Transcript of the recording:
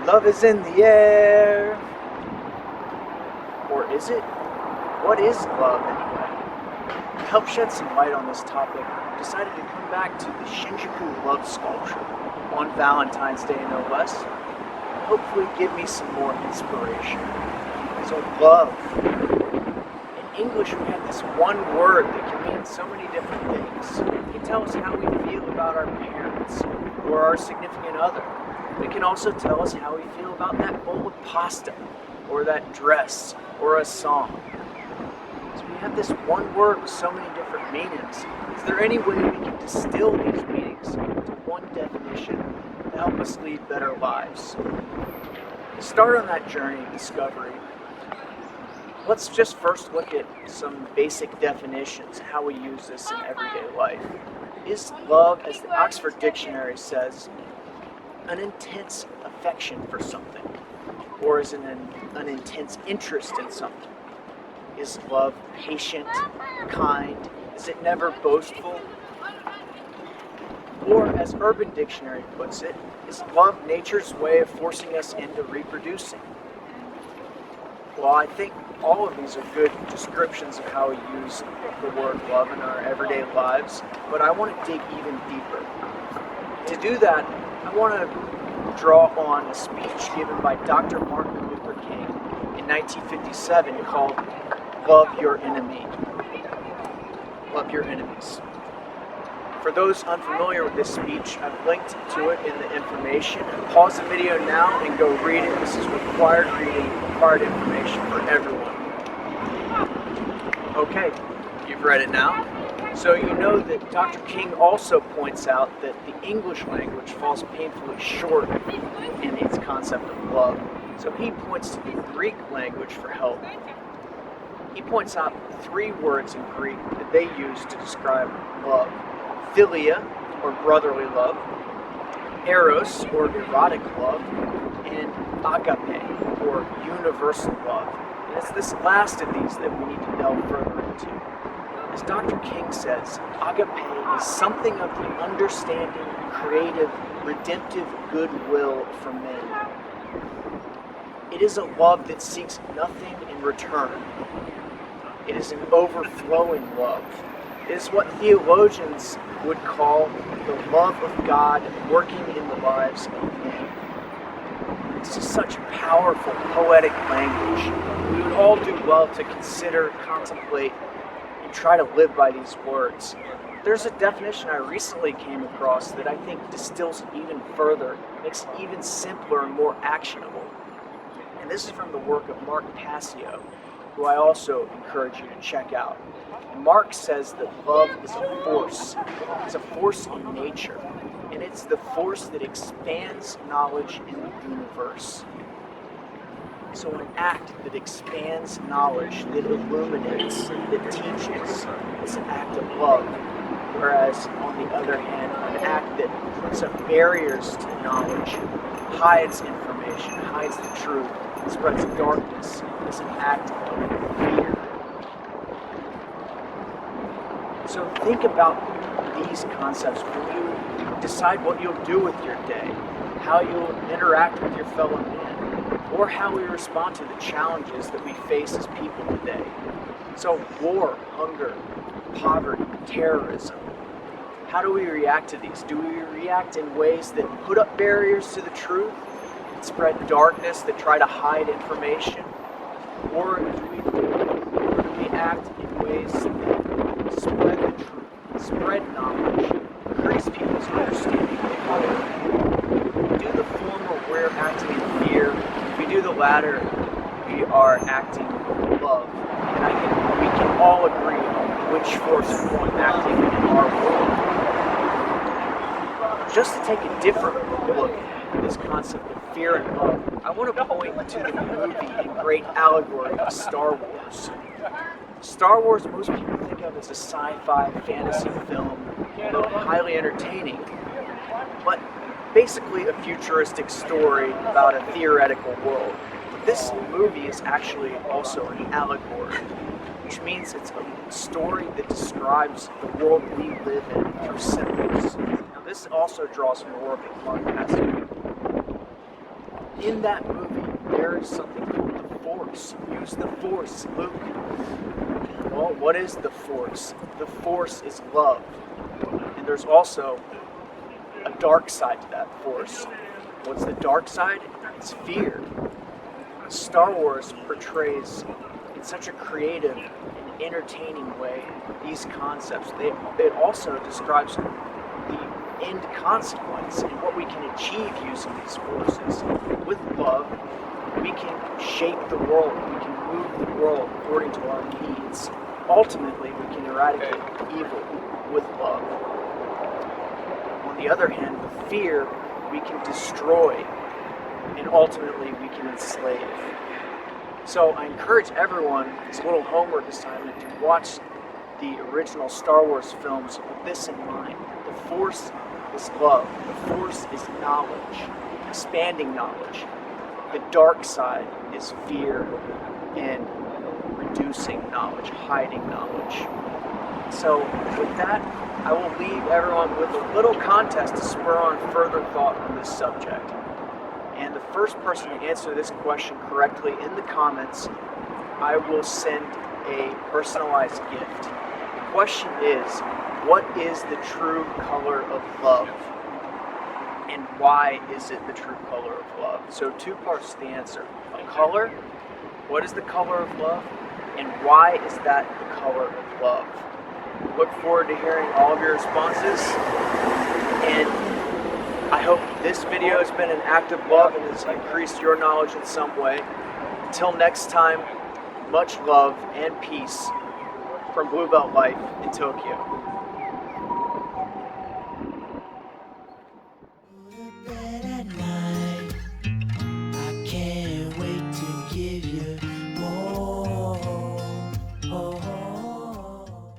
Love is in the air. Or is it? What is love anyway? To help shed some light on this topic, I decided to come back to the Shinjuku love sculpture on Valentine's Day, no less, and hopefully give me some more inspiration. So love. In English, we have this one word that can mean so many different things. It can tell us how we feel about our parents or our significant other. It can also tell us how we feel about that bowl of pasta or that dress or a song. So we have this one word with so many different meanings. Is there any way we can distill these meanings into one definition to help us lead better lives? To start on that journey of discovery, let's just first look at some basic definitions, how we use this in everyday life. Is love, as the Oxford Dictionary says, an intense affection for something? Or is it an intense interest in something? Is love patient, kind? Is it never boastful? Or, as Urban Dictionary puts it, is love nature's way of forcing us into reproducing? Well, I think all of these are good descriptions of how we use the word love in our everyday lives, but I want to dig even deeper. To do that, I want to draw on a speech given by Dr. Martin Luther King in 1957 called Love Your Enemy. Love Your Enemies. For those unfamiliar with this speech, I've linked to it in the information. Pause the video now and go read it. This is required reading, required information for everyone. Okay, you've read it now. So you know that Dr. King also points out that the English language falls painfully short in its concept of love. So he points to the Greek language for help. He points out 3 words in Greek that they use to describe love. Philia, or brotherly love, eros, or erotic love, and agape, or universal love. And it's this last of these that we need to delve further into. As Dr. King says, agape is something of the understanding, creative, redemptive goodwill for men. It is a love that seeks nothing in return. It is an overflowing love. It is what theologians would call the love of God working in the lives of men. This is such powerful, poetic language. We would all do well to consider, contemplate, and try to live by these words. There's a definition I recently came across that I think distills it even further, makes it even simpler and more actionable. And this is from the work of Mark Passio, who I also encourage you to check out. Mark says that love is a force. It's a force in nature, and it's the force that expands knowledge in the universe. So an act that expands knowledge, that illuminates, that teaches, is an act of love. Whereas, on the other hand, an act that puts up barriers to knowledge, hides information, hides the truth, and spreads darkness, is an act of fear. So think about these concepts when you decide what you'll do with your day, how you'll interact with your fellow men, or how we respond to the challenges that we face as people today. So war, hunger, poverty, terrorism. How do we react to these? Do we react in ways that put up barriers to the truth, that spread darkness, that try to hide information? Or do we act in ways that spread the truth, spread knowledge, increase people's understanding of the other? If we do the former, we're acting in fear. If we do the latter, we are acting in love. And we can all agree on which force we want acting in our world. Just to take a different look at this concept of fear and love, I want to point to the movie and great allegory of Star Wars. Star Wars, most people think of as a sci-fi fantasy film, highly entertaining, but basically a futuristic story about a theoretical world. This movie is actually also an allegory, which means it's a story that describes the world we live in through symbols. Now, this also draws from the work of Mark Passio. in that movie, there is something called the Force. Use the Force, Luke. Well, what is the Force? The Force is love. And there's also a dark side to that Force. What's the dark side? It's fear. Star Wars portrays in such a creative and entertaining way these concepts. It also describes the end consequence and what we can achieve using these forces. With love, we can shape the world. We can move the world according to our needs. Ultimately, we can eradicate evil with love. On the other hand, with fear, we can destroy, and ultimately we can enslave. So I encourage everyone, as a little homework assignment, to watch the original Star Wars films with this in mind. The Force is love. The Force is knowledge, expanding knowledge. The dark side is fear and reducing knowledge, hiding knowledge. So with that, I will leave everyone with a little contest to spur on further thought on this subject. And the first person to answer this question correctly in the comments, I will send a personalized gift. The question is, what is the true color of love? And why is it the true color of love? So 2 parts to the answer. A color, what is the color of love? And why is that the color of love? Look forward to hearing all of your responses. And I hope this video has been an act of love and has increased your knowledge in some way. Until next time, much love and peace from Blue Belt Life in Tokyo. I can't wait to give you